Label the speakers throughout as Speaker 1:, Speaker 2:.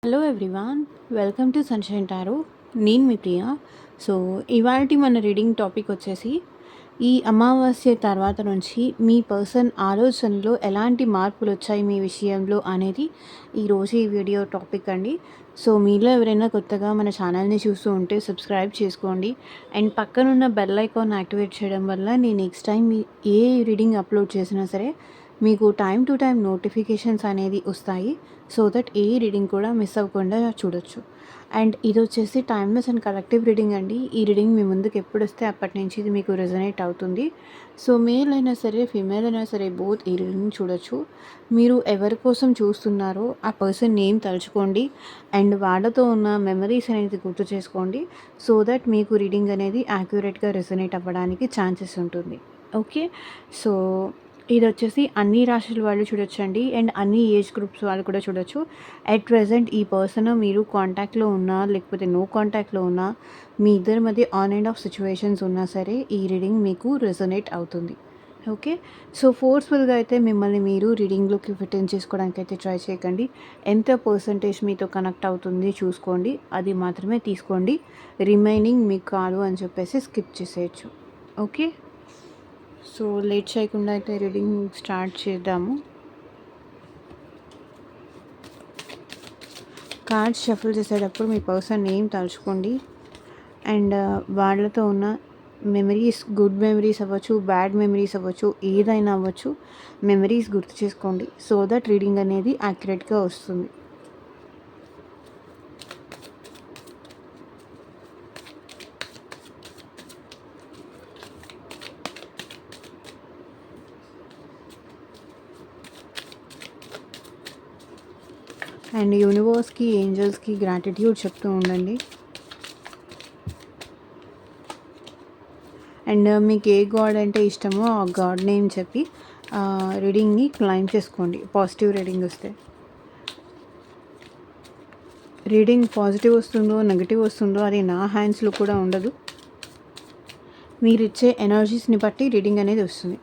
Speaker 1: Hello everyone, welcome to sunshine tarot. నేను మీ ప్రియ. So ఇవాల్టి మన రీడింగ్ టాపిక్ వచ్చేసి ఈ అమావాస్య తర్వాత నుంచి మీ పర్సన్ ఆలోచనలో ఎలాంటి మార్పులు వచ్చాయి మీ విషయంలో అనేది ఈరోజు ఈ వీడియో టాపిక్ అండి. సో మీలో ఎవరైనా కొత్తగా మన ఛానల్ని చూస్తూ ఉంటే సబ్స్క్రైబ్ చేసుకోండి అండ్ పక్కనున్న బెల్ ఐకాన్ యాక్టివేట్ చేయడం వల్ల నేను నెక్స్ట్ టైం ఏ రీడింగ్ అప్లోడ్ చేసినా సరే మీకు టైం టు టైం నోటిఫికేషన్స్ అనేది వస్తాయి. సో దట్ ఏ రీడింగ్ కూడా మిస్ అవ్వకుండా చూడొచ్చు. అండ్ ఇది వచ్చేసి టైమ్లెస్ అండ్ కలెక్టివ్ రీడింగ్ అండి. ఈ రీడింగ్ మీ ముందుకు ఎప్పుడు వస్తే అప్పటి నుంచి ఇది మీకు రెజనేట్ అవుతుంది. సో మేల్ అయినా సరే ఫీమేల్ అయినా సరే బోత్ ఈ రీడింగ్ చూడొచ్చు. మీరు ఎవరి కోసం చూస్తున్నారో ఆ పర్సన్ నేమ్ తలుచుకోండి అండ్ వాళ్ళతో ఉన్న మెమరీస్ అనేది గుర్తు చేసుకోండి. సో దట్ మీకు రీడింగ్ అనేది యాక్యురేట్గా రెజనేట్ అవ్వడానికి ఛాన్సెస్ ఉంటుంది. ఓకే, సో ఇది వచ్చేసి అన్ని రాశుల వాళ్ళు చూడొచ్చండి అండ్ అన్ని ఏజ్ గ్రూప్స్ వాళ్ళు కూడా చూడొచ్చు. అట్ ప్రెజెంట్ ఈ పర్సన్ మీరు కాంటాక్ట్లో ఉన్నా లేకపోతే నో కాంటాక్ట్లో ఉన్నా, మీ ఇద్దరి మధ్య ఆన్ అండ్ ఆఫ్ సిచ్యువేషన్స్ ఉన్నా సరే ఈ రీడింగ్ మీకు రెజొనేట్ అవుతుంది. ఓకే, సో ఫోర్స్ఫుల్గా అయితే మిమ్మల్ని మీరు రీడింగ్లోకి ఫిట్ ఇన్ చేసుకోవడానికి అయితే ట్రై చేయకండి. ఎంత పర్సంటేజ్ మీతో కనెక్ట్ అవుతుంది చూసుకోండి, అది మాత్రమే తీసుకోండి. రిమైనింగ్ మీకు కాదు అని చెప్పేసి స్కిప్ చేసేయచ్చు. ఓకే, సో లేట్ చేయకుండా అయితే రీడింగ్ స్టార్ట్ చేద్దాము. కార్డ్స్ షఫుల్ చేసేటప్పుడు మీ పర్సన్ నేమ్ తలుచుకోండి అండ్ వాళ్ళతో ఉన్న మెమరీస్, గుడ్ మెమరీస్ అవ్వచ్చు, బ్యాడ్ మెమరీస్ అవ్వచ్చు, ఏదైనా అవ్వచ్చు, మెమరీస్ గుర్తు చేసుకోండి. సో దట్ రీడింగ్ అనేది యాక్యురేట్గా వస్తుంది. అండ్ యూనివర్స్కి, ఏంజల్స్కి గ్రాటిట్యూడ్ చెప్తూ ఉండండి. అండ్ మీకు ఏ గాడ్ అంటే ఇష్టమో ఆ గాడ్ నేమ్ చెప్పి రీడింగ్ని క్లైమ్ చేసుకోండి. పాజిటివ్ రీడింగ్ వస్తే, రీడింగ్ పాజిటివ్ వస్తుందో నెగిటివ్ వస్తుందో అది నా హ్యాండ్స్లో కూడా ఉండదు. మీరు ఇచ్చే ఎనర్జీస్ని బట్టి రీడింగ్ అనేది వస్తుంది.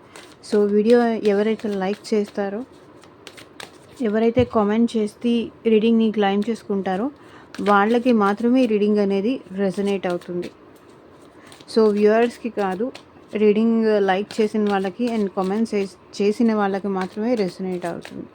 Speaker 1: సో వీడియో ఎవరైతే లైక్ చేస్తారో, ఎవరైతే కామెంట్ చేసి రీడింగ్ని క్లైమ్ చేసుకుంటారో వాళ్ళకి మాత్రమే రీడింగ్ అనేది రెజనేట్ అవుతుంది. సో వ్యూవర్స్కి కాదు, రీడింగ్ లైక్ చేసిన వాళ్ళకి అండ్ కామెంట్స్ చేసిన వాళ్ళకి మాత్రమే రెజనేట్ అవుతుంది.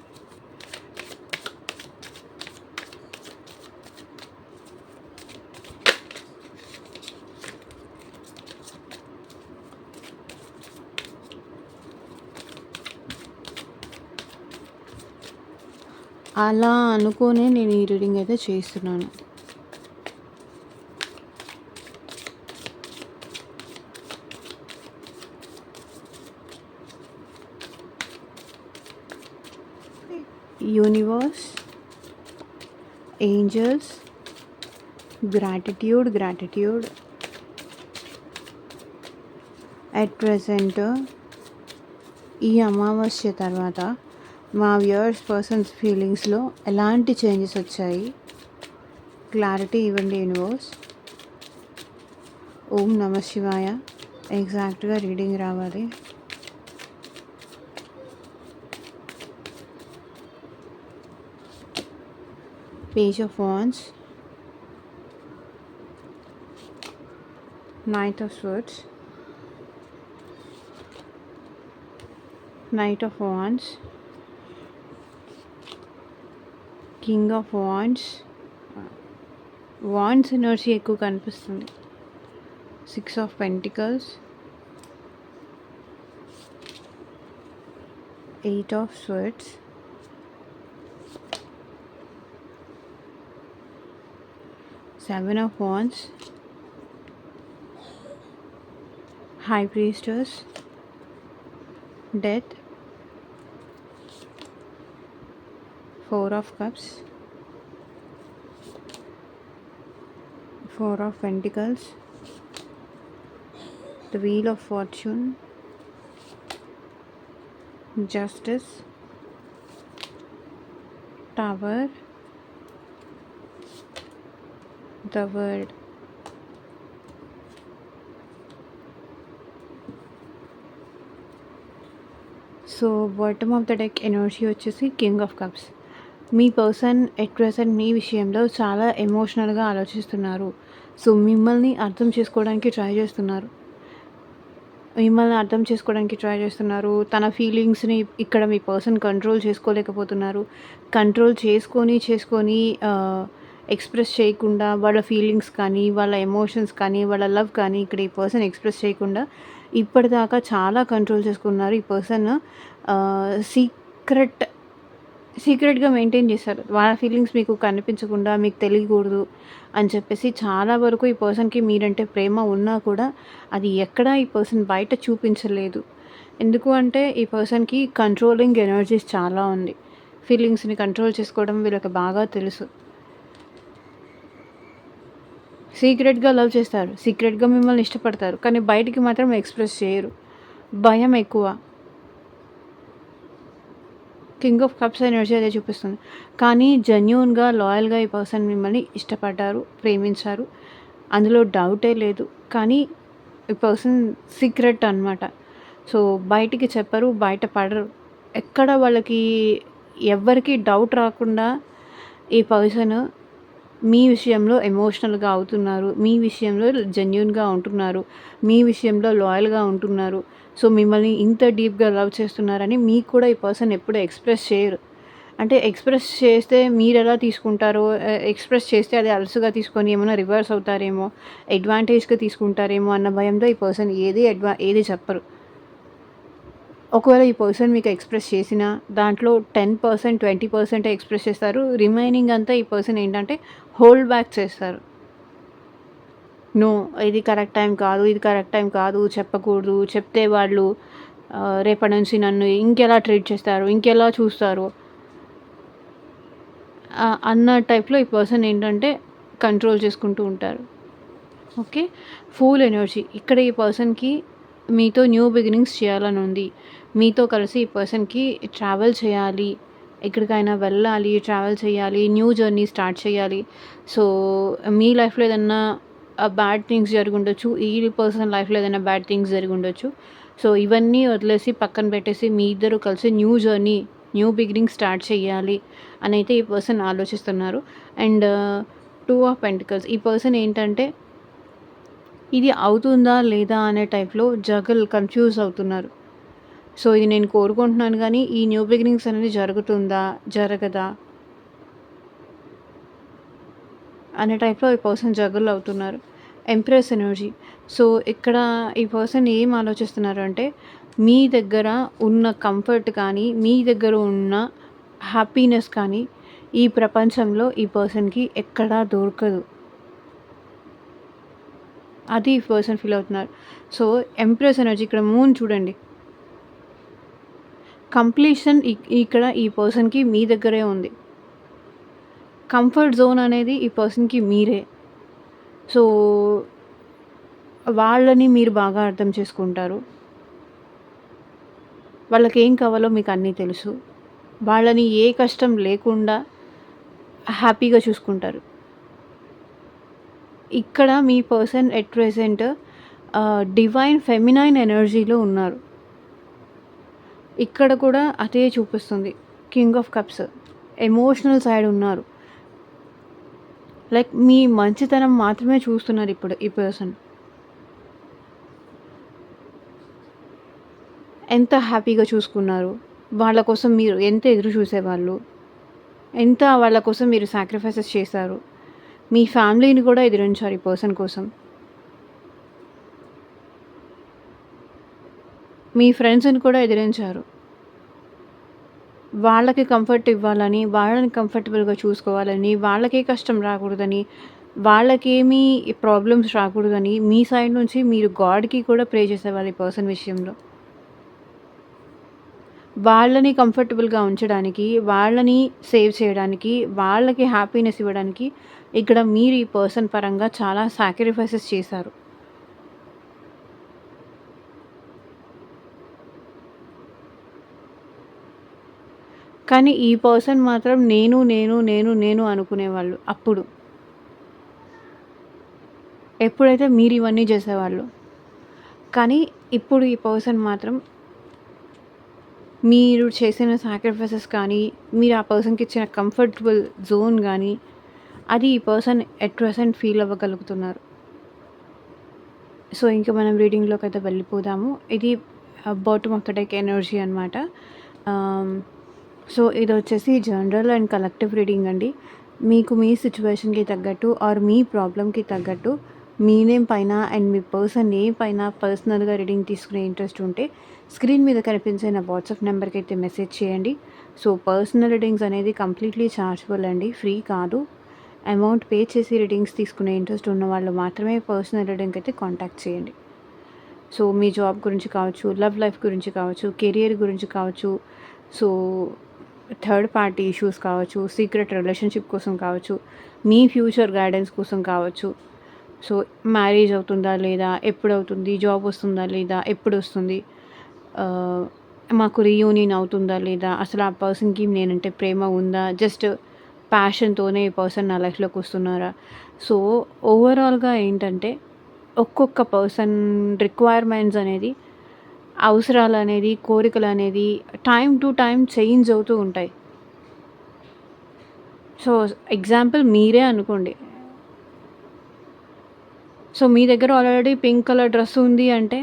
Speaker 1: అలా అనుకోనే నేను ఈ రీడింగ్ అయితే చేస్తున్నాను. Universe, angels, gratitude. At present ఈ అమావాస్య తర్వాత మా వ్యూవర్స్ పర్సన్స్ ఫీలింగ్స్లో ఎలాంటి చేంజెస్ వచ్చాయి, క్లారిటీ ఇవ్వండి యూనివర్స్. ఓం నమ శివాయ. ఎగ్జాక్ట్గా రీడింగ్ రావాలి. Page of wands, knight of swords, knight of wands, king of wands. Wands energy ఎక్కువ కనిపిస్తుంది. 6 of pentacles, 8 of swords, 7 of wands, high priestess, death, 4 of cups, 4 of pentacles, the wheel of fortune, justice, tower, the world. So bottom of the deck energy వచ్చేసి king of cups. మీ person at present మీ విషయంలో చాలా ఎమోషనల్‌గా ఆలోచిస్తున్నారు. So, మిమ్మల్ని అర్థం చేసుకోవడానికి ట్రై చేస్తున్నారు. మిమ్మల్ని అర్థం చేసుకోవడానికి ట్రై చేస్తున్నారు. తన ఫీలింగ్స్‌ని ఇక్కడ మీ పర్సన్ కంట్రోల్ చేసుకోలేకపోతున్నారు. కంట్రోల్ చేసుకొని ఎక్స్‌ప్రెస్ చేయకుండా వాళ్ళ ఫీలింగ్స్ కానీ, వాళ్ళ ఎమోషన్స్ కానీ, వాళ్ళ లవ్ కానీ ఇక్కడ ఈ పర్సన్ ఎక్స్‌ప్రెస్ చేయకుండా ఇప్పటిదాకా చాలా కంట్రోల్ చేసుకున్నారు. ఈ పర్సన్ సీక్రెట్ సీక్రెట్‌గా మెయింటైన్ చేశారు. వాళ్ళ ఫీలింగ్స్ మీకు కనిపించకుండా, మీకు తెలియకూడదు అని చెప్పేసి చాలా వరకు ఈ పర్సన్‌కి మీరంటే ప్రేమ ఉన్నా కూడా అది ఎక్కడా ఈ పర్సన్ బయట చూపించలేదు. ఎందుకు అంటే ఈ పర్సన్‌కి కంట్రోలింగ్ ఎనర్జీస్ చాలా ఉంది. ఫీలింగ్స్‌ని కంట్రోల్ చేసుకోవడం వీళ్ళకి బాగా తెలుసు. సీక్రెట్‌గా లవ్ చేస్తారు. సీక్రెట్‌గా మిమ్మల్ని ఇష్టపడతారు. కానీ బయటికి మాత్రం ఎక్స్‌ప్రెస్ చేయరు. భయం ఎక్కువ. కింగ్ ఆఫ్ కప్స్ ఎనర్జీ అదే చూపిస్తుంది. కానీ జెన్యూన్‌గా, లాయల్‌గా ఈ పర్సన్ మిమ్మల్ని ఇష్టపడ్డారు, ప్రేమించారు. అందులో డౌటే లేదు. కానీ ఈ పర్సన్ సీక్రెట్ అనమాట. సో, బయటికి చెప్పరు, బయట పడరు. ఎక్కడ వాళ్ళకి ఎవ్వరికీ డౌట్ రాకుండా ఈ పర్సన్ మీ విషయంలో ఎమోషనల్‌గా అవుతున్నారు. మీ విషయంలో జెన్యూన్‌గా ఉంటున్నారు. మీ విషయంలో లాయల్‌గా ఉంటున్నారు. సో, మిమ్మల్ని ఇంత డీప్‌గా లవ్ చేస్తున్నారని మీకు కూడా ఈ పర్సన్ ఎప్పుడు ఎక్స్‌ప్రెస్ చేయరు. అంటే ఎక్స్‌ప్రెస్ చేస్తే మీరెలా తీసుకుంటారో, ఎక్స్‌ప్రెస్ చేస్తే అది అలుసుగా తీసుకొని ఏమైనా రివర్స్ అవుతారేమో, అడ్వాంటేజ్‌గా తీసుకుంటారేమో అన్న భయంతో ఈ పర్సన్ ఏది చెప్పరు. ఒకవేళ ఈ పర్సన్ మీకు ఎక్స్‌ప్రెస్ చేసినా దాంట్లో 10%, 20% ఎక్స్‌ప్రెస్ చేస్తారు. రిమైనింగ్ అంతా ఈ పర్సన్ ఏంటంటే హోల్డ్ బ్యాక్ చేస్తారు. నో, ఇది కరెక్ట్ టైం కాదు, ఇది కరెక్ట్ టైం కాదు, చెప్పకూడదు, చెప్తే వాళ్ళు రేపటి నుంచి నన్ను ఇంకెలా ట్రీట్ చేస్తారు, ఇంకెలా చూస్తారు అన్న టైప్‌లో ఈ పర్సన్ ఏంటంటే కంట్రోల్ చేసుకుంటూ ఉంటారు. ఓకే. Full energy. ఇక్కడ ఈ పర్సన్‌కి మీతో న్యూ బిగినింగ్స్ చేయాలని ఉంది. మీతో కలిసి ఈ పర్సన్‌కి ట్రావెల్ చేయాలి. ఎక్కడికైనా వెళ్ళాలి, ట్రావెల్ చేయాలి, న్యూ జర్నీ స్టార్ట్ చేయాలి. సో, మీ లైఫ్‌లో ఏదన్నా బ్యాడ్ థింగ్స్ జరిగుండొచ్చు. ఈ పర్సన్ లైఫ్‌లో ఏదైనా బ్యాడ్ థింగ్స్ జరిగుండొచ్చు. సో, ఇవన్నీ వదిలేసి పక్కన పెట్టేసి మీ ఇద్దరు కలిసి new journey, new beginning start చేయాలి అనైతే ఈ పర్సన్ ఆలోచిస్తున్నారు. And 2 of pentacles. ఈ పర్సన్ ఏంటంటే ఇది అవుతుందా లేదా అనే టైప్‌లో కన్‌ఫ్యూజ్ అవుతున్నారు. సో, ఇది నేను కోరుకుంటున్నాను గానీ, ఈ న్యూ బిగినింగ్స్ అనేది జరుగుతుందా? జరగదా? అనే టైప్‌లో ఈ పర్సన్ జగల్ అవుతున్నారు. Empress energy. సో, ఇక్కడ ఈ పర్సన్ ఏం ఆలోచిస్తున్నారు అంటే, మీ దగ్గర ఉన్న కంఫర్ట్ కానీ, మీ దగ్గర ఉన్న హ్యాపీనెస్ కానీ, ఈ ప్రపంచంలో ఈ పర్సన్‌కి ఎక్కడా దొరకదు. అది ఈ పర్సన్ ఫీల్ అవుతున్నారు. సో, ఎంప్రెస్ ఎనర్జీ ఇక్కడ మూన్ చూడండి. కంప్లీషన్ ఇక్కడ ఈ పర్సన్‌కి మీ దగ్గరే ఉంది. కంఫర్ట్ జోన్ అనేది ఈ పర్సన్‌కి మీరే. సో, వాళ్ళని మీరు బాగా అర్థం చేసుకుంటారు. వాళ్ళకేం కావాలో మీకు అన్నీ తెలుసు. వాళ్ళని ఏ కష్టం లేకుండా హ్యాపీగా చూసుకుంటారు. ఇక్కడ మీ person at present divine feminine ఎనర్జీలో ఉన్నారు. ఇక్కడ కూడా అదే చూపిస్తుంది. King of cups. Emotional side ఉన్నారు. లైక్ మీ మంచితనం మాత్రమే చూస్తున్నారు ఇప్పుడు ఈ పర్సన్. ఎంత హ్యాపీగా చూసుకున్నారు. వాళ్ళ కోసం మీరు ఎంత ఎదురు చూసేవాళ్ళు. ఎంత వాళ్ళ కోసం మీరు సాక్రిఫైసెస్ చేశారు. మీ ఫ్యామిలీని కూడా ఎదిరించారు ఈ పర్సన్ కోసం. మీ ఫ్రెండ్స్‌ని కూడా ఎదిరించారు. వాళ్ళకి కంఫర్ట్ ఇవ్వాలని, వాళ్ళని కంఫర్టబుల్‌గా చూసుకోవాలని, వాళ్ళకే కష్టం రాకూడదని, వాళ్ళకేమీ ప్రాబ్లమ్స్ రాకూడదని మీ సైడ్ నుంచి మీరు గాడ్‌కి కూడా ప్రే చేసేవాళ్ళు ఈ పర్సన్ విషయంలో. వాళ్ళని కంఫర్టబుల్‌గా ఉంచడానికి, వాళ్ళని సేవ్ చేయడానికి, వాళ్ళకి హ్యాపీనెస్ ఇవ్వడానికి ఇక్కడ మీరు ఈ పర్సన్ పరంగా చాలా సాక్రిఫైసెస్ చేశారు. కానీ ఈ పర్సన్ మాత్రం నేను అనుకునేవాళ్ళు అప్పుడు. ఎప్పుడైతే మీరు ఇవన్నీ చేసేవాళ్ళు. కానీ ఇప్పుడు ఈ పర్సన్ మాత్రం మీరు చేసిన సాక్రిఫైసెస్ కానీ, మీరు ఆ పర్సన్‌కి ఇచ్చిన కంఫర్టబుల్ జోన్ గానీ, అది ఈ పర్సన్ ఎట్ ప్రెజెంట్ ఫీల్ అవ్వగలుగుతున్నారు. సో, ఇంక మనం రీడింగ్‌లోకైతే వెళ్ళిపోదాము. ఇది bottom of the deck energy అనమాట. ఆహ్, సో, ఇదొచ్చేసి జనరల్ అండ్ కలెక్టివ్ రీడింగ్ అండి. మీకు మీ సిట్యుయేషన్‌కి తగ్గట్టు ఆర్ మీ ప్రాబ్లమ్‌కి తగ్గట్టు మీ నేమ్ పైన అండ్ మీ పర్సన్ నేమ్ పైన పర్సనల్‌గా రీడింగ్ తీసుకునే ఇంట్రెస్ట్ ఉంటే స్క్రీన్ మీద కనిపించే నా వాట్సాప్ నెంబర్‌కి అయితే మెసేజ్ చేయండి. సో, పర్సనల్ రీడింగ్స్ అనేది కంప్లీట్‌లీ చార్జబుల్ అండి. ఫ్రీ కాదు. అమౌంట్ పే చేసి రీడింగ్స్ తీసుకునే ఇంట్రెస్ట్ ఉన్న వాళ్ళు మాత్రమే పర్సనల్ రీడింగ్‌కి అయితే కాంటాక్ట్ చేయండి. సో, మీ జాబ్ గురించి కావచ్చు, లవ్ లైఫ్ గురించి కావచ్చు, కెరియర్ గురించి కావచ్చు, సో, థర్డ్ పార్టీ ఇష్యూస్ కావచ్చు, సీక్రెట్ రిలేషన్‌షిప్ కోసం కావచ్చు, మీ ఫ్యూచర్ గైడెన్స్ కోసం కావచ్చు. సో, మ్యారేజ్ అవుతుందా లేదా? ఎప్పుడవుతుంది? జాబ్ వస్తుందా లేదా? ఎప్పుడొస్తుంది? ఆహ్, మాకు రీయూనియన్ అవుతుందా లేదా? అసలు ఆ పర్సన్‌కి నేనంటే ప్రేమ ఉందా? జస్ట్ ప్యాషన్‌తోనే ఈ పర్సన్ నా లైఫ్‌లోకి వస్తున్నారా? సో, ఓవరాల్‌గా ఏంటంటే ఒక్కొక్క పర్సన్ రిక్వైర్మెంట్స్ అనేది, అవసరాలనేది, కోరికలనేది టైమ్ టు టైమ్ చేంజ్ అవుతూ ఉంటాయి. సో, ఎగ్జాంపుల్ మీరే అనుకోండి. సో, మీ దగ్గర ఆల్రెడీ పింక్ కలర్ డ్రెస్ ఉంది అంటే,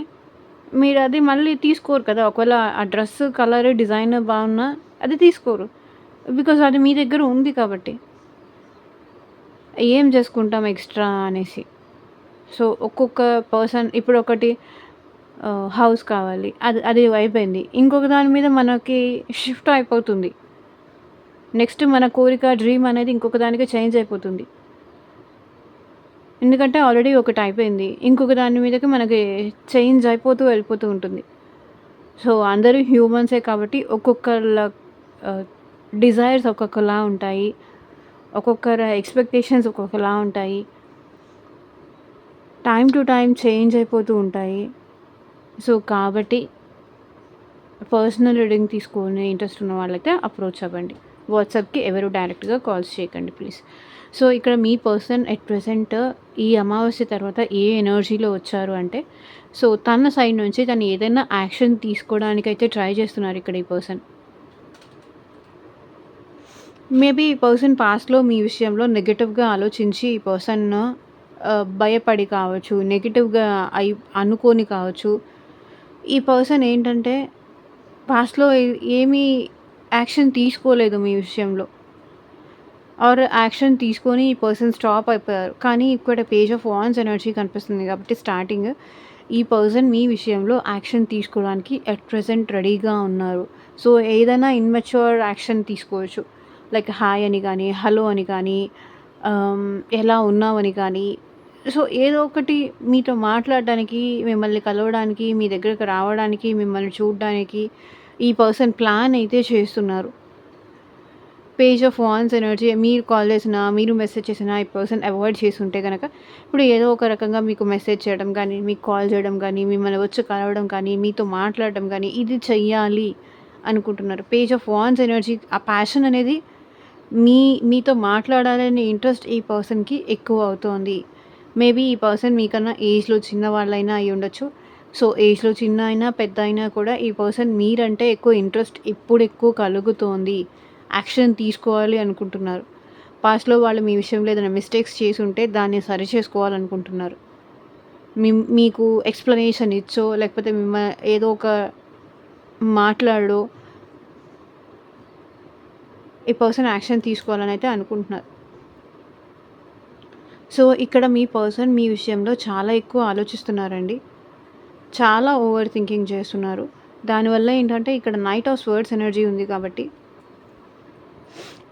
Speaker 1: మీరది మళ్ళీ తీసుకోరు కదా! ఒకవేళ ఆ డ్రెస్ కలర్, డిజైన్ బాగున్నా అది తీసుకోరు. బికాజ్ అది మీ దగ్గర ఉంది కాబట్టి. ఏం చేసుకుంటాం ఎక్స్‌ట్రా అనేసి. సో, ఒక్కొక్క పర్సన్ ఇప్పుడు ఒకటి హౌస్ కావాలి. అది అది అయిపోయింది. ఇంకొక దాని మీద మనకి షిఫ్ట్ అయిపోతుంది. నెక్స్ట్ మన కోరిక, డ్రీమ్ అనేది ఇంకొక దానికి చేంజ్ అయిపోతుంది. ఎందుకంటే ఆల్రెడీ ఒకటి అయిపోయింది. ఇంకొక దాని మీదకి మనకి చేంజ్ అయిపోతూ వెళ్ళిపోతూ ఉంటుంది. సో, అందరూ హ్యూమన్సే కాబట్టి ఒక్కొక్కళ్ళ ఆహ్, డిజైర్స్ ఒక్కొక్కలా ఉంటాయి. ఒక్కొక్కరి ఎక్స్‌పెక్టేషన్స్ ఒక్కొక్కలా ఉంటాయి. టైమ్ టు టైమ్ చేంజ్ అయిపోతూ ఉంటాయి. సో, కాబట్టి పర్సనల్ రీడింగ్ తీసుకునే ఇంట్రెస్ట్ ఉన్న వాళ్ళైతే అప్రోచ్ అవ్వండి. వాట్సాప్‌కి ఎవరు డైరెక్ట్‌గా కాల్స్ చేయకండి ప్లీజ్. సో, ఇక్కడ మీ పర్సన్ ఎట్ ప్రెజెంట్ ఈ అమావాస్య తర్వాత ఏ ఎనర్జీలో వచ్చారు అంటే, సో, తన సైడ్ నుంచి తను ఏదైనా యాక్షన్ తీసుకోవడానికైతే ట్రై చేస్తున్నారు ఇక్కడ ఈ పర్సన్. మేబీ ఈ పర్సన్ పాస్ట్‌లో మీ విషయంలో నెగెటివ్‌గా ఆలోచించి ఈ పర్సన్ భయపడి కావచ్చు, నెగెటివ్‌గా అనుకోని కావచ్చు. ఈ పర్సన్ ఏంటంటే పాస్ట్‌లో ఏమీ యాక్షన్ తీసుకోలేదు మీ విషయంలో. ఆర్ యాక్షన్ తీసుకొని ఈ పర్సన్ స్టాప్ అయిపోయారు. కానీ ఇక్కడ పేజ్ ఆఫ్ వాండ్స్ ఎనర్జీ కనిపిస్తుంది కాబట్టి స్టార్టింగ్ ఈ పర్సన్ మీ విషయంలో యాక్షన్ తీసుకోవడానికి ఎట్ ప్రెజెంట్ రెడీగా ఉన్నారు. సో, ఏదైనా ఇమ్మెచ్యూర్ యాక్షన్ తీసుకోవచ్చు. లైక్ హాయ్ అని కానీ, హలో అని కానీ, ఎలా ఉన్నావని కానీ, సో, ఏదో ఒకటి మీతో మాట్లాడడానికి, మిమ్మల్ని కలవడానికి, మీ దగ్గరకు రావడానికి, మిమ్మల్ని చూడడానికి ఈ పర్సన్ ప్లాన్ అయితే చేస్తున్నారు. పేజ్ ఆఫ్ వాన్స్ ఎనర్జీ మీరు కాల్ చేసినా, మీరు మెసేజ్ చేసినా ఈ పర్సన్ అవాయిడ్ చేసుంటే గనక, ఇప్పుడు ఏదో ఒక రకంగా మీకు మెసేజ్ చేయడం కానీ, మీకు కాల్ చేయడం కానీ, మిమ్మల్ని వచ్చి కలవడం కానీ, మీతో మాట్లాడడం కానీ, ఇది చెయ్యాలి అనుకుంటున్నారు. పేజ్ ఆఫ్ వాన్స్ ఎనర్జీ ఆ ప్యాషన్ అనేది మీతో మాట్లాడాలనే ఇంట్రెస్ట్ ఈ పర్సన్‌కి ఎక్కువ అవుతోంది. మేబీ ఈ పర్సన్ మీకన్నా ఏజ్‌లో చిన్నవాళ్ళైనా అయ్యుండొచ్చు. సో, ఏజ్‌లో చిన్న అయినా, పెద్ద అయినా కూడా ఈ పర్సన్ మీరంటే ఎక్కువ ఇంట్రెస్ట్ ఇప్పుడు ఎక్కువ కలుగుతోంది. యాక్షన్ తీసుకోవాలి అనుకుంటున్నారు. పాస్ట్‌లో వాళ్ళు మీ విషయంలో ఏదైనా మిస్టేక్స్ చేసుంటే దాన్ని సరిచేసుకోవాలనుకుంటున్నారు. మీకు ఎక్స్‌ప్లనేషన్ ఇచ్చో, లేకపోతే ఏదో ఒక మాట్లాడో ఈ పర్సన్ యాక్షన్ తీసుకోవాలని అయితే అనుకుంటున్నారు. సో, ఇక్కడ మీ పర్సన్ మీ విషయంలో చాలా ఎక్కువ ఆలోచిస్తున్నారండి. చాలా ఓవర్ థింకింగ్ చేస్తున్నారు. దానివల్ల ఏంటంటే ఇక్కడ నైట్ ఆఫ్ స్వర్డ్స్ ఎనర్జీ ఉంది కాబట్టి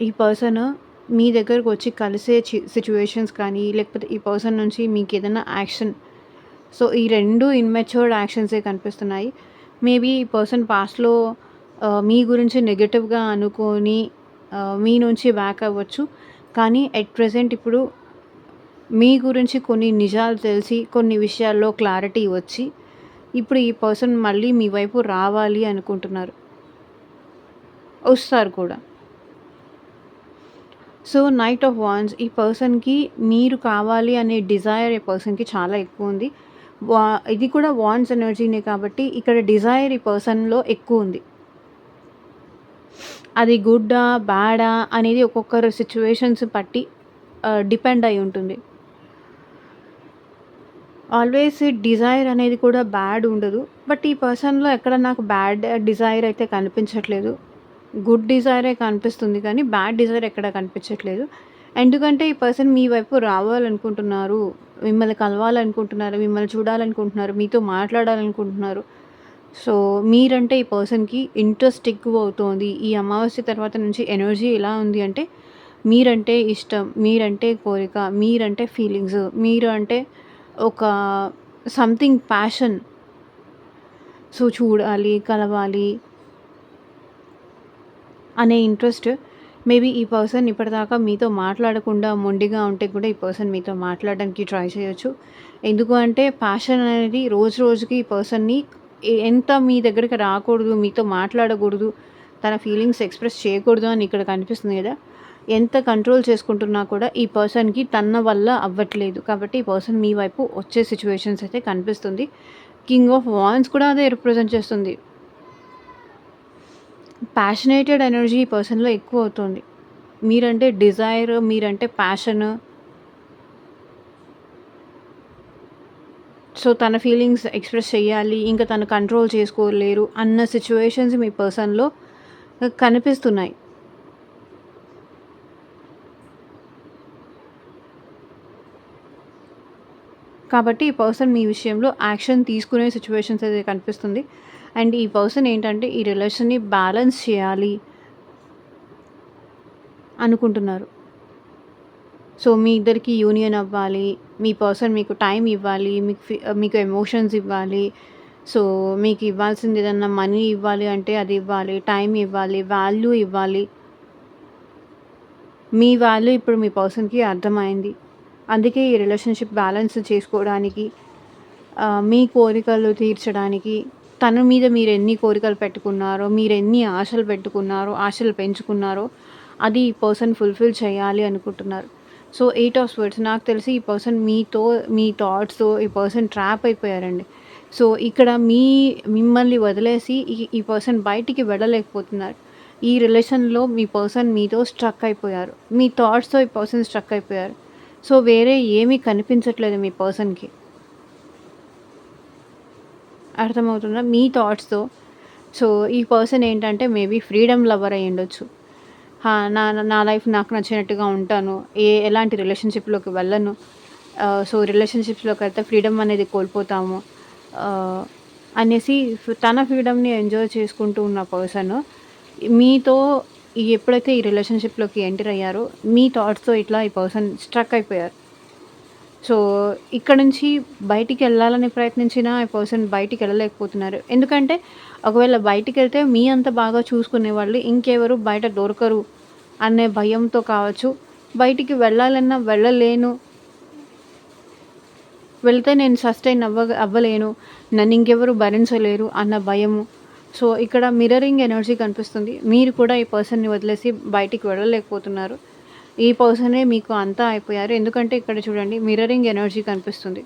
Speaker 1: ఈ పర్సన్ మీ దగ్గరకొచ్చి కలిసే సిట్యుయేషన్స్ కానీ, లేకపోతే ఈ పర్సన్ నుంచి మీకేదైనా యాక్షన్, సో, ఈ 2 ఇమ్మెచ్యూర్డ్ యాక్షన్సే కనిపిస్తున్నాయి. మేబీ ఈ పర్సన్ పాస్ట్‌లో మీ గురించి నెగెటివ్‌గా అనుకోని మీ నుంచి బ్యాక్ అవ్వచ్చు. కానీ ఎట్ ప్రెజెంట్ ఇప్పుడు మీ గురించి కొన్ని నిజాలు తెలిసి, కొన్ని విషయాల్లో క్లారిటీ వచ్చి, ఇప్పుడు ఈ పర్సన్ మళ్ళీ మీ వైపు రావాలి అనుకుంటున్నారు. వస్తారు కూడా. సో, నైట్ ఆఫ్ వాండ్స్ ఈ పర్సన్‌కి మీరు కావాలి అనే డిజైర్ ఈ పర్సన్‌కి చాలా ఎక్కువుంది. వా ఇది కూడా వాండ్స్ ఎనర్జీనే కాబట్టి ఇక్కడ డిజైర్ ఈ పర్సన్‌లో ఎక్కువుంది. అది గుడ్డా, బ్యాడా అనేది ఒక్కొక్కరు సిట్యుయేషన్స్ బట్టి డిపెండ్ అయ్యి ఉంటుంది. ఆల్వేస్ డిజైర్ అనేది కూడా బ్యాడ్ ఉండదు. బట్ ఈ పర్సన్‌లో ఎక్కడ నాకు బ్యాడ్ డిజైర్ అయితే కనిపించట్లేదు. గుడ్ డిజైరే కనిపిస్తుంది కానీ బ్యాడ్ డిజైర్ ఎక్కడ కనిపించట్లేదు. ఎందుకంటే ఈ పర్సన్ మీ వైపు రావాలనుకుంటున్నారు. మిమ్మల్ని కలవాలనుకుంటున్నారు. మిమ్మల్ని చూడాలనుకుంటున్నారు. మీతో మాట్లాడాలనుకుంటున్నారు. సో, మీరంటే ఈ పర్సన్‌కి ఇంట్రెస్ట్ ఎక్కువవుతోంది. ఈ అమావాస్య తర్వాత నుంచి ఎనర్జీ ఎలా ఉంది అంటే, మీరంటే ఇష్టం, మీరంటే కోరిక, మీరంటే ఫీలింగ్స్, మీరు అంటే ఒక సంథింగ్ ప్యాషన్. సో, చూడాలి, కలవాలి అనే ఇంట్రెస్ట్. మేబీ ఈ పర్సన్ ఇప్పటిదాకా మీతో మాట్లాడకుండా మొండిగా ఉంటే కూడా ఈ పర్సన్ మీతో మాట్లాడడానికి ట్రై చేయొచ్చు. ఎందుకు అంటే ప్యాషన్ అనేది రోజు రోజుకి ఈ పర్సన్‌ని ఎంత మీ దగ్గరికి రాకూడదు, మీతో మాట్లాడకూడదు, తన ఫీలింగ్స్ ఎక్స్‌ప్రెస్ చేయకూడదు అని ఇక్కడ కనిపిస్తుంది కదా! ఎంత కంట్రోల్ చేసుకుంటున్నా కూడా ఈ పర్సన్‌కి తన వల్ల అవ్వట్లేదు. కాబట్టి ఈ పర్సన్ మీ వైపు వచ్చే సిట్యుయేషన్స్ అయితే కనిపిస్తుంది. కింగ్ ఆఫ్ వాండ్స్ కూడా అదే రిప్రజెంట్ చేస్తుంది. ప్యాషనేటెడ్ ఎనర్జీ ఈ పర్సన్‌లో ఎక్కువవుతుంది. మీరంటే డిజైర్, మీరంటే ప్యాషన్. సో, తన ఫీలింగ్స్ ఎక్స్‌ప్రెస్ చేయాలి. ఇంకా తను కంట్రోల్ చేసుకోలేరు అన్న సిట్యుయేషన్స్ మీ పర్సన్‌లో కనిపిస్తున్నాయి. కాబట్టి ఈ పర్సన్ మీ విషయంలో యాక్షన్ తీసుకునే సిట్యుయేషన్స్ అయితే కనిపిస్తుంది. అండ్ ఈ పర్సన్ ఏంటంటే ఈ రిలేషన్‌ని బ్యాలెన్స్ చేయాలి అనుకుంటున్నారు. సో, మీ ఇద్దరికి యూనియన్ అవ్వాలి. మీ పర్సన్ మీకు టైం ఇవ్వాలి. మీకు ఎమోషన్స్ ఇవ్వాలి. సో, మీకు ఇవ్వాల్సింది ఏదన్నా మనీ ఇవ్వాలి అంటే అది ఇవ్వాలి. టైం ఇవ్వాలి. వాల్యూ ఇవ్వాలి. మీ వాల్యూ ఇప్పుడు మీ పర్సన్‌కి అర్థమైంది. అందుకే ఈ రిలేషన్‌షిప్ బ్యాలెన్స్ చేసుకోవడానికి, మీ కోరికలు తీర్చడానికి, తన మీద మీరెన్ని కోరికలు పెట్టుకున్నారో, మీరెన్ని ఆశలు పెట్టుకున్నారో, ఆశలు పెంచుకున్నారో, అది ఈ పర్సన్ ఫుల్‌ఫిల్ చేయాలి అనుకుంటున్నారు. సో, 8 ఆఫ్ స్వర్డ్స్ నాకు తెలిసి ఈ పర్సన్ మీతో, మీ థాట్స్‌తో ఈ పర్సన్ ట్రాప్ అయిపోయారండి. సో, ఇక్కడ మిమ్మల్ని వదిలేసి ఈ పర్సన్ బయటికి వెళ్ళలేకపోతున్నారు. ఈ రిలేషన్‌లో మీ పర్సన్ మీతో స్ట్రక్ అయిపోయారు. మీ థాట్స్‌తో ఈ పర్సన్ స్ట్రక్ అయిపోయారు. సో, వేరే ఏమీ కనిపించట్లేదు మీ పర్సన్‌కి. అర్థమవుతుందా? మీ థాట్స్‌తో. సో, ఈ పర్సన్ ఏంటంటే మేబీ ఫ్రీడమ్ లవర్ అయ్యుండొచ్చు. నా నా లైఫ్ నాకు నచ్చినట్టుగా ఉంటాను. ఎలాంటి రిలేషన్‌షిప్‌లోకి వెళ్ళను. సో, రిలేషన్‌షిప్స్‌లోకి వెళ్తే ఫ్రీడమ్ అనేది కోల్పోతాము. ఆహ్, అనేసి తన ఫ్రీడమ్‌ని ఎంజాయ్ చేసుకుంటూ ఉన్న పర్సన్ మీతో ఎప్పుడైతే ఈ రిలేషన్‌షిప్‌లోకి ఎంటర్ అయ్యారో, మీ థాట్స్‌తో ఇట్లా ఈ పర్సన్ స్ట్రక్ అయిపోయారు. సో, ఇక్కడ నుంచి బయటికెళ్ళాలని ప్రయత్నించినా ఈ పర్సన్ బయటికెళ్ళలేకపోతున్నారు. ఎందుకంటే, ఒకవేళ బయటికెళ్తే మీ అంత బాగా చూసుకునేవాళ్ళు ఇంకెవరు బయట దొరకరు అనే భయంతో కావచ్చు. బయటికి వెళ్ళాలన్నా వెళ్ళలేను. వెళ్తే నేను సస్టైన్ అవ్వలేను. నన్నింకెవరు భరించలేరు అన్న భయము. సో, ఇక్కడ మిర్రరింగ్ ఎనర్జీ కనిపిస్తుంది. మీరు కూడా ఈ పర్సన్‌ని వదిలేసి బయటికి వెళ్ళలేకపోతున్నారు. ఈ పర్సనే మీకు అంతా అయిపోయారు. ఎందుకంటే ఇక్కడ చూడండి మిర్రరింగ్ ఎనర్జీ కనిపిస్తుంది.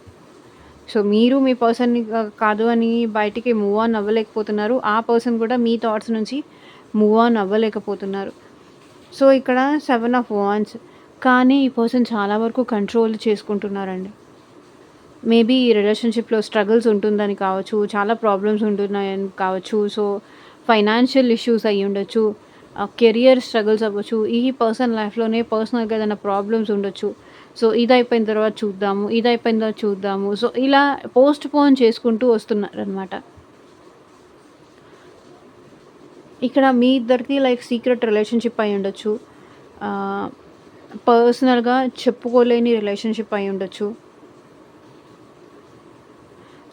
Speaker 1: సో, మీరు మీ పర్సన్‌ని కాదు అని బయటికి మూవ్ ఆన్ అవ్వలేకపోతున్నారు. ఆ పర్సన్ కూడా మీ థాట్స్ నుంచి మూవ్ ఆన్ అవ్వలేకపోతున్నారు. సో, ఇక్కడ 7 ఆఫ్ వాండ్స్. కానీ ఈ పర్సన్ చాలా వరకు కంట్రోల్ చేసుకుంటున్నారండి. మేబీ ఈ రిలేషన్‌షిప్‌లో స్ట్రగుల్స్ ఉంటుందని కావచ్చు, చాలా ప్రాబ్లమ్స్ ఉంటున్నాయని కావచ్చు. సో, ఫైనాన్షియల్ ఇష్యూస్ అయ్యుండొచ్చు. కెరియర్ స్ట్రగుల్స్ అవ్వచ్చు. ఈ పర్సన్ లైఫ్‌లోనే పర్సనల్‌గా ఏదైనా ప్రాబ్లమ్స్ ఉండొచ్చు. సో, ఇదయిపోయిన తర్వాత చూద్దాము, ఇదయిపోయిన తర్వాత చూద్దాము. సో, ఇలా పోస్ట్‌పోన్ చేసుకుంటూ వస్తున్నారనమాట. ఇక్కడ మీ ఇద్దరిది లైక్ సీక్రెట్ రిలేషన్‌షిప్ అయ్యుండొచ్చు. ఆహ్, పర్సనల్‌గా చెప్పుకోలేని రిలేషన్‌షిప్ అయ్యుండొచ్చు.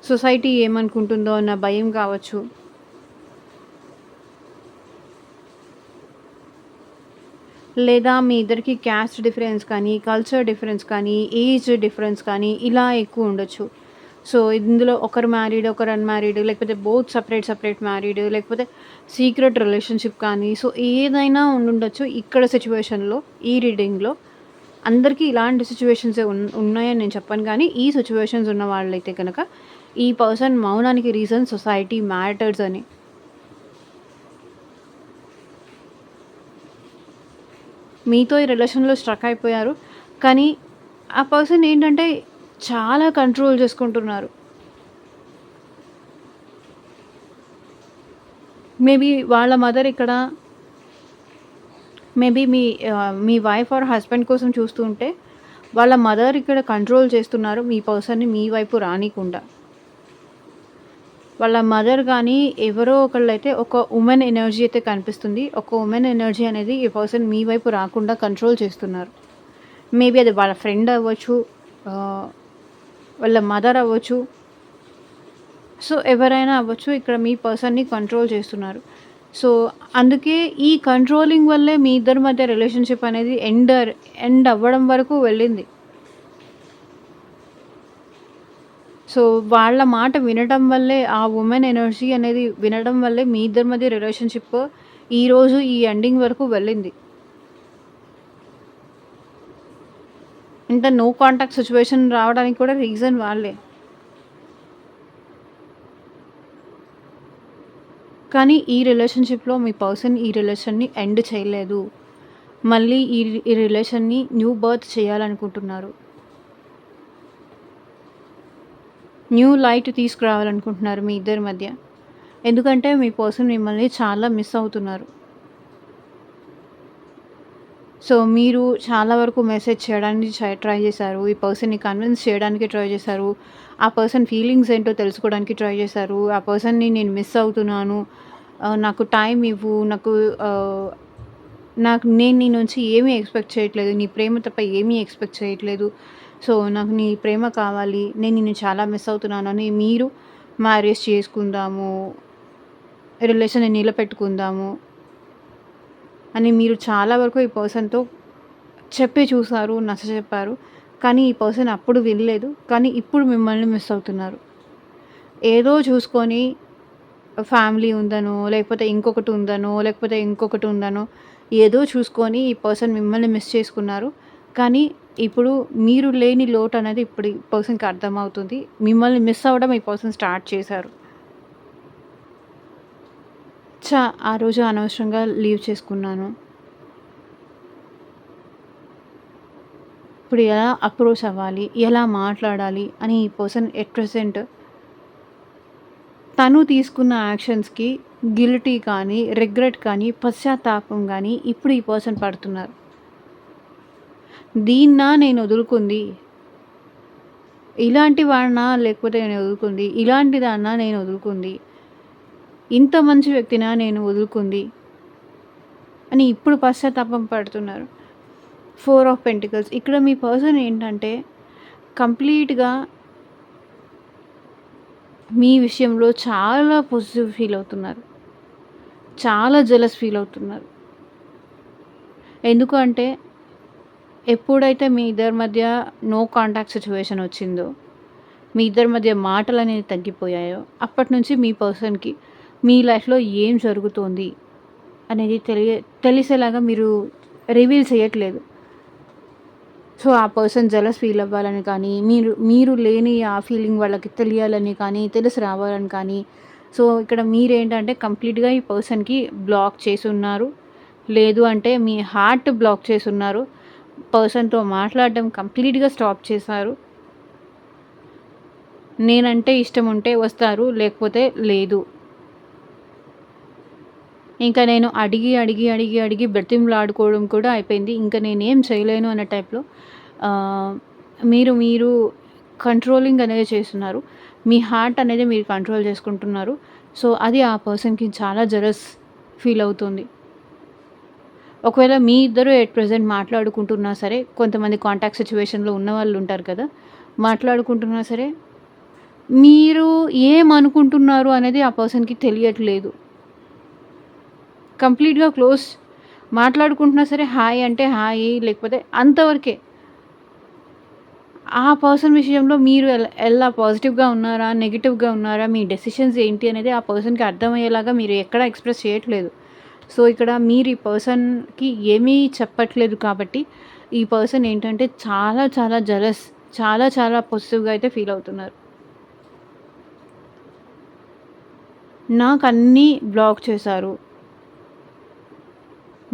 Speaker 1: సొసైటీ ఏమనుకుంటుందో అన్న భయం కావచ్చు. లేదా మీ ఇద్దరికి క్యాస్ట్ డిఫరెన్స్ కానీ, కల్చర్ డిఫరెన్స్ కానీ, ఏజ్ డిఫరెన్స్ కానీ ఇలా ఎక్కువ ఉండొచ్చు. సో, ఇందులో ఒకరు మ్యారీడ్, ఒకరు అన్‌మ్యారీడ్ లేకపోతే బోత్ సెపరేట్ మ్యారీడ్ లేకపోతే సీక్రెట్ రిలేషన్‌షిప్ కానీ, సో ఏదైనా ఉండుండొచ్చు. ఇక్కడ సిట్యుయేషన్‌లో, ఈ రీడింగ్‌లో అందరికీ ఇలాంటి సిట్యుయేషన్సే ఉన్నాయని నేను చెప్పను కానీ, ఈ సిట్యుయేషన్స్ ఉన్న వాళ్ళైతే గనక ఈ పర్సన్ మౌనానికి రీజన్ సొసైటీ మ్యాటర్స్ అని. మీతో ఈ రిలేషన్‌లో స్ట్రక్ అయిపోయారు. కానీ ఆ పర్సన్ ఏంటంటే చాలా కంట్రోల్ చేసుకుంటున్నారు. మేబీ వాళ్ళ మదర్ ఇక్కడ maybe me wife or husband కోసం చూస్తూ ఉంటే, వాళ్ళ మదర్ ఇక్కడ కంట్రోల్ చేస్తున్నారు మీ పర్సన్‌ని మీ వైపు రానీకుండా. వాళ్ళ మదర్ గానీ, ఎవరో ఒకళ్ళైతే ఒక వుమెన్ ఎనర్జీ అయితే కనిపిస్తుంది. ఒక వుమెన్ ఎనర్జీ అనేది ఈ పర్సన్ మీ వైపు రాకుండా కంట్రోల్ చేస్తున్నారు. మేబీ అది వాళ్ళ ఫ్రెండ్ అవ్వచ్చు, ఆహ్, వాళ్ళ మదర్ అవ్వచ్చు. సో, ఎవరైనా అవ్వచ్చు. ఇక్కడ మీ పర్సన్‌ని కంట్రోల్ చేస్తున్నారు. సో, అందుకే ఈ కంట్రోలింగ్ వల్లే మీ ఇద్దరి మధ్య రిలేషన్‌షిప్ అనేది ఎండ్ అవ్వడం వరకు వెళ్ళింది. సో, వాళ్ళ మాట వినడం వల్లే, ఆ వుమెన్ ఎనర్జీ అనేది వినడం వల్లే మీ ఇద్దరి మధ్య రిలేషన్‌షిప్ ఈరోజు ఈ ఎండింగ్ వరకు వెళ్ళింది. ఇంత నో కాంటాక్ట్ సిట్యుయేషన్ రావడానికి కూడా రీజన్ వాళ్ళే. కానీ ఈ రిలేషన్‌షిప్‌లో మీ పర్సన్ ఈ రిలేషన్‌ని ఎండ్ చేయలేదు. మళ్ళీ ఈ రిలేషన్‌ని న్యూ బర్త్ చేయాలనుకుంటున్నారు. న్యూ లైట్ తీసుకురావాలనుకుంటున్నారు మీ ఇద్దరి మధ్య. ఎందుకంటే మీ పర్సన్ మిమ్మల్ని చాలా మిస్ అవుతున్నారు. సో, మీరు చాలా వరకు మెసేజ్ చేయడానికి ట్రై చేశారు. ఈ పర్సన్‌ని కన్విన్స్ చేయడానికి ట్రై చేశారు. ఆ పర్సన్ ఫీలింగ్స్ ఏంటో తెలుసుకోవడానికి ట్రై చేశారు. ఆ పర్సన్‌ని నేను మిస్ అవుతున్నాను. నాకు టైం ఇవ్వు. ఆహ్, నేను నీ నుంచి ఏమీ ఎక్స్‌పెక్ట్ చేయట్లేదు. నీ ప్రేమ తప్ప ఏమీ ఎక్స్‌పెక్ట్ చేయట్లేదు. సో, నాకు నీ ప్రేమ కావాలి. నేను నిన్ను చాలా మిస్ అవుతున్నానని మీరు మ్యారేజ్ చేసుకుందాము. రిలేషన్‌ని నిలబెట్టుకుందాము అని మీరు చాలా వరకు ఈ పర్సన్‌తో చెప్పి చూసారు. నచ్చచెప్పారు. కానీ ఈ పర్సన్ అప్పుడు వినలేదు. కానీ ఇప్పుడు మిమ్మల్ని మిస్ అవుతున్నారు. ఏదో చూసుకొని ఫ్యామిలీ ఉందనో, లేకపోతే ఇంకొకటి ఉందనో, లేకపోతే ఇంకొకటి ఉందనో, ఏదో చూసుకొని ఈ పర్సన్ మిమ్మల్ని మిస్ చేసుకున్నారు. కానీ ఇప్పుడు మీరు లేని లోటనేది ఇప్పుడు ఈ పర్సన్‌కి అర్థమవుతుంది. మిమ్మల్ని మిస్ అవ్వడం ఈ పర్సన్ స్టార్ట్ చేశారు. ఆ రోజు అనవసరంగా లీవ్ చేసుకున్నాను. ఇప్పుడు ఎలా అప్రోచ్ అవ్వాలి? ఎలా మాట్లాడాలి? అని ఈ పర్సన్ ఎట్ ప్రెజెంట్ తను తీసుకున్న యాక్షన్స్‌కి గిల్టీ కానీ, రిగ్రెట్ కానీ, పశ్చాత్తాపం గానీ ఇప్పుడు ఈ పర్సన్ పడుతున్నారు. దీన్నా నేను వదులుకుంది? ఇలాంటి వాడినా లేకపోతే నేను వదులుకుంది? ఇలాంటి దాన్నా నేను వదులుకుంది? ఇంత మంచి వ్యక్తినా నేను వదులుకుంది? అని ఇప్పుడు పశ్చాత్తాపం పడుతున్నారు. 4 ఆఫ్ పెంటికల్స్ ఇక్కడ మీ పర్సన్ ఏంటంటే కంప్లీట్‌గా మీ విషయంలో చాలా పొసెసివ్ ఫీల్ అవుతున్నారు. చాలా జెలస్ ఫీల్ అవుతున్నారు. ఎందుకు అంటే ఎప్పుడైతే మీ ఇద్దరి మధ్య నో కాంటాక్ట్ సిట్యుయేషన్ వచ్చిందో, మీ ఇద్దరి మధ్య మాటలనేవి తగ్గిపోయాయో, అప్పటినుంచి మీ పర్సన్‌కి మీ లైఫ్‌లో ఏం జరుగుతోంది అనేది తెలిసేలాగా మీరు రివీల్ చేయట్లేదు. సో, ఆ పర్సన్ జెలస్ ఫీల్ అవ్వాలని కానీ, మీరు లేని ఆ ఫీలింగ్ వాళ్ళకి తెలియాలని కానీ, తెలిసి రావాలని కానీ, సో, ఇక్కడ మీరేంటంటే కంప్లీట్‌గా ఈ పర్సన్‌కి బ్లాక్ చేసున్నారు. లేదు అంటే మీ హార్ట్ బ్లాక్ చేసున్నారు. పర్సన్‌తో మాట్లాడడం కంప్లీట్‌గా స్టాప్ చేశారు. నేనంటే ఇష్టం ఉంటే వస్తారు, లేకపోతే లేదు. ఇంకా నేను అడిగి బ్రతిమలాడుకోవడం కూడా అయిపోయింది. ఇంక నేనేం చేయలేను అనే టైప్‌లో ఆహ్, మీరు కంట్రోలింగ్ అనేది చేస్తున్నారు. మీ హార్ట్ అనేది మీరు కంట్రోల్ చేసుకుంటున్నారు. సో, అది ఆ పర్సన్‌కి చాలా జెలస్ ఫీల్ అవుతుంది. ఒకవేళ మీ ఇద్దరు ఎట్ ప్రెజెంట్ మాట్లాడుకుంటున్నా సరే, కొంతమంది కాంటాక్ట్ సిట్యుయేషన్‌లో ఉన్నవాళ్ళు ఉంటారు కదా! మాట్లాడుకుంటున్నా సరే, మీరు ఏమనుకుంటున్నారు అనేది ఆ పర్సన్‌కి తెలియట్లేదు. కంప్లీట్‌గా క్లోజ్ మాట్లాడుకుంటున్నా సరే హాయ్ అంటే హాయ్ లేకపోతే అంతవరకే. ఆ పర్సన్ విషయంలో మీరు ఎలా పాజిటివ్‌గా ఉన్నారా? నెగెటివ్‌గా ఉన్నారా? మీ డెసిషన్స్ ఏంటి అనేది ఆ పర్సన్‌కి అర్థమయ్యేలాగా మీరు ఎక్కడ ఎక్స్‌ప్రెస్ చేయట్లేదు. సో, ఇక్కడ మీరు ఈ పర్సన్‌కి ఏమీ చెప్పట్లేదు కాబట్టి, ఈ పర్సన్ ఏంటంటే చాలా జెలస్ చాలా పొసెసివ్‌గా అయితే ఫీల్ అవుతున్నారు. నాకన్నీ బ్లాక్ చేశారు.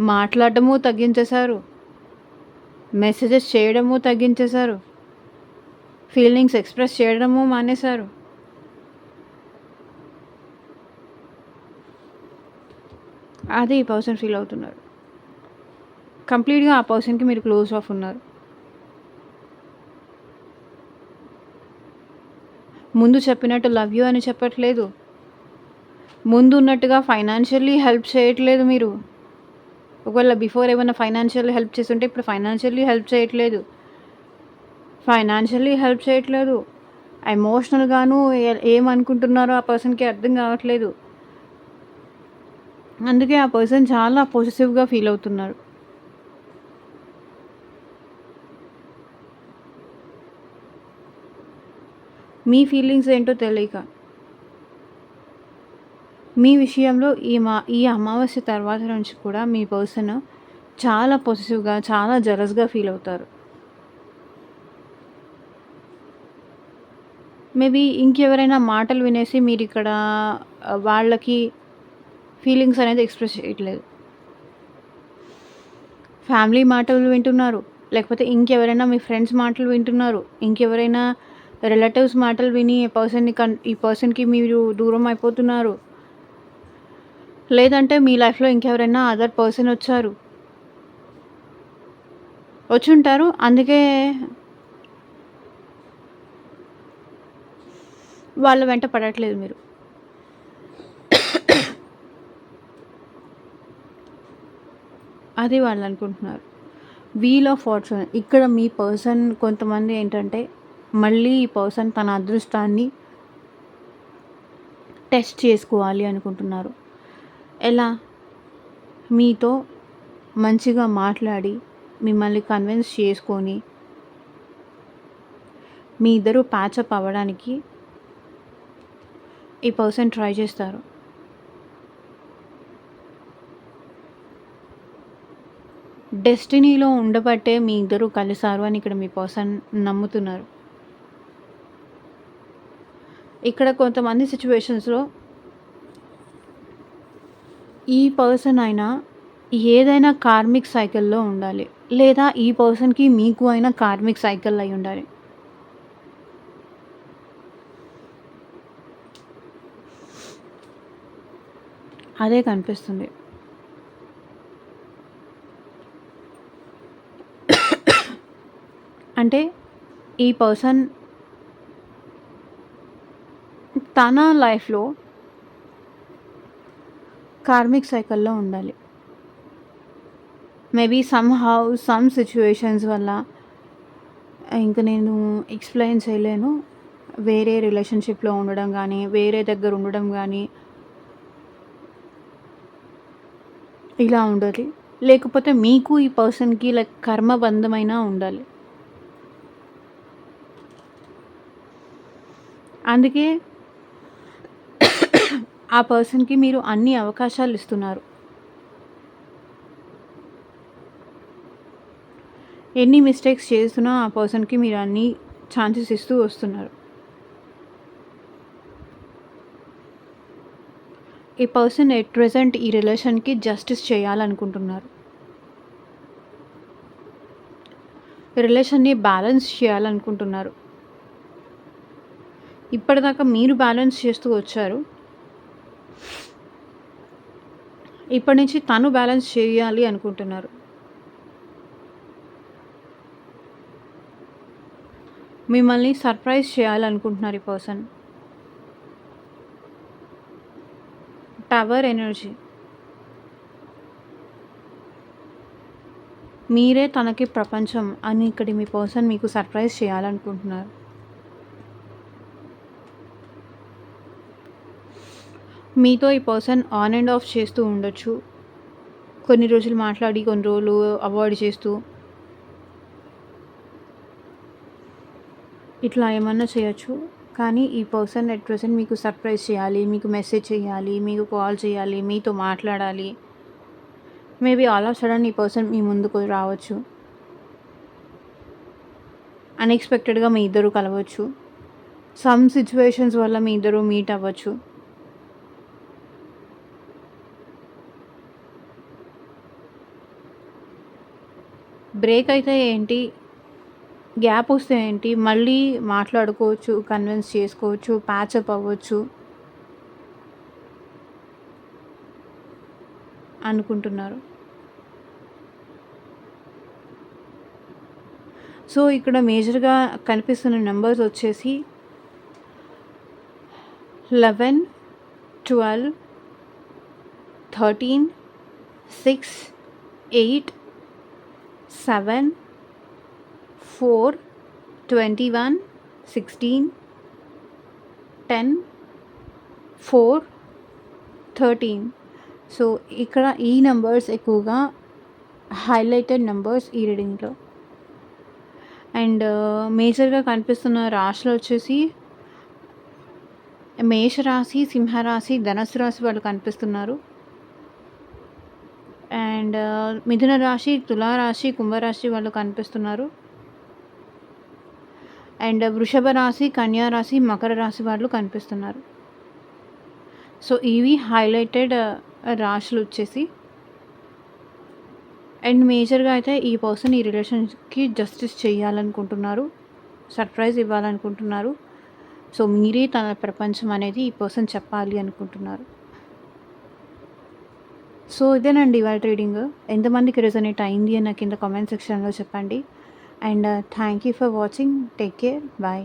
Speaker 1: మాట్లాడడము తగ్గించేశారు. మెసేజెస్ చేయడము తగ్గించేశారు. ఫీలింగ్స్ ఎక్స్‌ప్రెస్ చేయడము మానేశారు. అదే ఈ పర్సన్ ఫీల్ అవుతున్నారు. కంప్లీట్‌గా ఆ పర్సన్‌కి మీరు క్లోజ్ ఆఫ్ ఉన్నారు. ముందు చెప్పినట్టు లవ్ యూ అని చెప్పట్లేదు. ముందు ఉన్నట్టుగా ఫైనాన్షియల్లీ హెల్ప్ చేయట్లేదు మీరు. ఒకవేళ బిఫోర్ ఏమన్నా ఫైనాన్షియల్లీ హెల్ప్ చేసుంటే ఇప్పుడు ఫైనాన్షియల్లీ హెల్ప్ చేయట్లేదు. ఎమోషనల్‌గాను ఏమనుకుంటున్నారో ఆ పర్సన్‌కి అర్థం కావట్లేదు. అందుకే ఆ పర్సన్ చాలా పొసెసివ్‌గా ఫీల్ అవుతున్నారు. మీ ఫీలింగ్స్ ఏంటో తెలియక. మీ విషయంలో ఈ అమావాస్య తర్వాత నుంచి కూడా మీ పర్సన్ చాలా పొసెసివ్‌గా, చాలా జెలస్‌గా ఫీల్ అవుతారు. మేబీ ఇంకెవరైనా మాటలు వినేసి మీరిక్కడ వాళ్ళకి ఫీలింగ్స్ అనేది ఎక్స్‌ప్రెస్ చేయట్లేదు. ఫ్యామిలీ మాటలు వింటున్నారు. లేకపోతే ఇంకెవరైనా మీ ఫ్రెండ్స్ మాటలు వింటున్నారు. ఇంకెవరైనా రిలేటివ్స్ మాటలు విని ఈ పర్సన్‌కి మీరు దూరం అయిపోతున్నారు. లేదంటే మీ లైఫ్‌లో ఇంకెవరైనా అదర్ పర్సన్ వచ్చుంటారు. అందుకే వాళ్ళ వెంట పడట్లేదు మీరు. అది వాళ్ళనుకుంటున్నారు. వీల్ ఆఫ్ ఫార్చ్యూన్ ఇక్కడ మీ పర్సన్ కొంతమంది ఏంటంటే, మళ్ళీ ఈ పర్సన్ తన అదృష్టాన్ని టెస్ట్ చేసుకోవాలి అనుకుంటున్నారు. ఎలా? మీతో మంచిగా మాట్లాడి, మిమ్మల్ని కన్విన్స్ చేసుకొని, మీ ఇద్దరు ప్యాచప్ అవ్వడానికి ఈ పర్సన్ ట్రై చేస్తారు. డెస్టినీలో ఉండబట్టే మీ ఇద్దరు కలిసారు అని ఇక్కడ మీ పర్సన్ నమ్ముతున్నారు. ఇక్కడ కొంతమంది సిట్యుయేషన్స్‌లో ఈ పర్సన్ అయినా ఏదైనా కార్మిక్ సైకిల్‌లో ఉండాలి. లేదా ఈ పర్సన్‌కి మీకు అయినా కార్మిక్ సైకిల్ అయి ఉండాలి. అదే కనిపిస్తుంది. అంటే ఈ పర్సన్ తన లైఫ్‌లో కార్మిక్ సైకిల్‌లో ఉండాలి. మేబీ సమ్ సిట్యుయేషన్స్ వల్ల ఇంక నేను ఎక్స్‌ప్లెయిన్ చేయలేను. వేరే రిలేషన్‌షిప్‌లో ఉండడం గానీ, వేరే దగ్గర ఉండడం గానీ ఇలా ఉండాలి. లేకపోతే మీకు ఈ పర్సన్‌కి లైక్ కర్మబంధమైనా ఉండాలి. అందుకే ఆ పర్సన్‌కి మీరు అన్ని అవకాశాలు ఇస్తున్నారు. ఎన్ని మిస్టేక్స్ చేస్తున్నా ఆ పర్సన్‌కి మీరు అన్ని ఛాన్సెస్ ఇస్తూ వస్తున్నారు. ఈ పర్సన్ ఎట్ ప్రెజెంట్ ఈ రిలేషన్‌కి జస్టిస్ చేయాలనుకుంటున్నారు. రిలేషన్‌ని బ్యాలెన్స్ చేయాలనుకుంటున్నారు. ఇప్పటిదాకా మీరు బ్యాలెన్స్ చేస్తూ వచ్చారు. ఇప్పటి నుంచి తను బ్యాలెన్స్ చేయాలి అనుకుంటున్నారు. మిమ్మల్ని సర్ప్రైజ్ చేయాలనుకుంటున్నారు ఈ పర్సన్. Tower energy. మీరే తనకి ప్రపంచం అని ఇక్కడ మీ పర్సన్ మీకు సర్ప్రైజ్ చేయాలనుకుంటున్నారు. మీతో ఈ పర్సన్ ఆన్ అండ్ ఆఫ్ చేస్తూ ఉండొచ్చు. కొన్ని రోజులు మాట్లాడి, కొన్ని రోజులు అవాయిడ్ చేస్తూ ఇట్లా ఏమన్నా చేయొచ్చు. కానీ ఈ పర్సన్ ఎట్ ప్రెజెంట్ మీకు సర్ప్రైజ్ చేయాలి, మీకు మెసేజ్ చేయాలి, మీకు కాల్ చేయాలి, మీతో మాట్లాడాలి. మేబీ ఆల్ ఆఫ్ సడన్ ఈ పర్సన్ మీ ముందుకు రావచ్చు. అన్ఎక్స్‌పెక్టెడ్‌గా మీ ఇద్దరు కలవచ్చు. సమ్ సిట్యుయేషన్స్ వల్ల మీ ఇద్దరు మీట్ అవ్వచ్చు. బ్రేక్ అయితే ఏంటి, గ్యాప్ వస్తే ఏంటి, మళ్ళీ మాట్లాడుకోవచ్చు, కన్విన్స్ చేసుకోవచ్చు, ప్యాచప్ అవ్వచ్చు అనుకుంటున్నారు. సో, ఇక్కడ మేజర్‌గా కనిపిస్తున్న నంబర్స్ వచ్చేసి 11, 12, 13, 6, 8, 7, 4, 21, 16, 10, 4, 13. సో, ఇక్కడ ఈ నంబర్స్ ఎక్కువగా హైలైటెడ్ నంబర్స్ ఈ రీడింగ్‌లో. అండ్ మేజర్‌గా కనిపిస్తున్న రాశులు వచ్చేసి మేషరాశి, సింహరాశి, ధనుస్సు రాశి వాళ్ళు కనిపిస్తున్నారు. అండ్ మిథున రాశి, తులారాశి, కుంభరాశి వాళ్ళు కనిపిస్తున్నారు. అండ్ వృషభ రాశి, కన్యా రాశి, మకర రాశి వాళ్ళు కనిపిస్తున్నారు. సో, ఇవి హైలైటెడ్ రాశులు వచ్చేసి. అండ్ మేజర్‌గా అయితే ఈ పర్సన్ ఈ రిలేషన్‌కి జస్టిస్ చేయాలనుకుంటున్నారు, సర్ప్రైజ్ ఇవ్వాలనుకుంటున్నారు. సో, మీరే తన ప్రపంచం అనేది ఈ పర్సన్ చెప్పాలి అనుకుంటున్నారు. సో, ఇదేనండి ఇవాళ రీడింగ్. ఎంతమందికి రెజొనేట్ అయింది అని నాకు కింద కామెంట్ సెక్షన్‌లో చెప్పండి. And thank you for watching. Take care. Bye.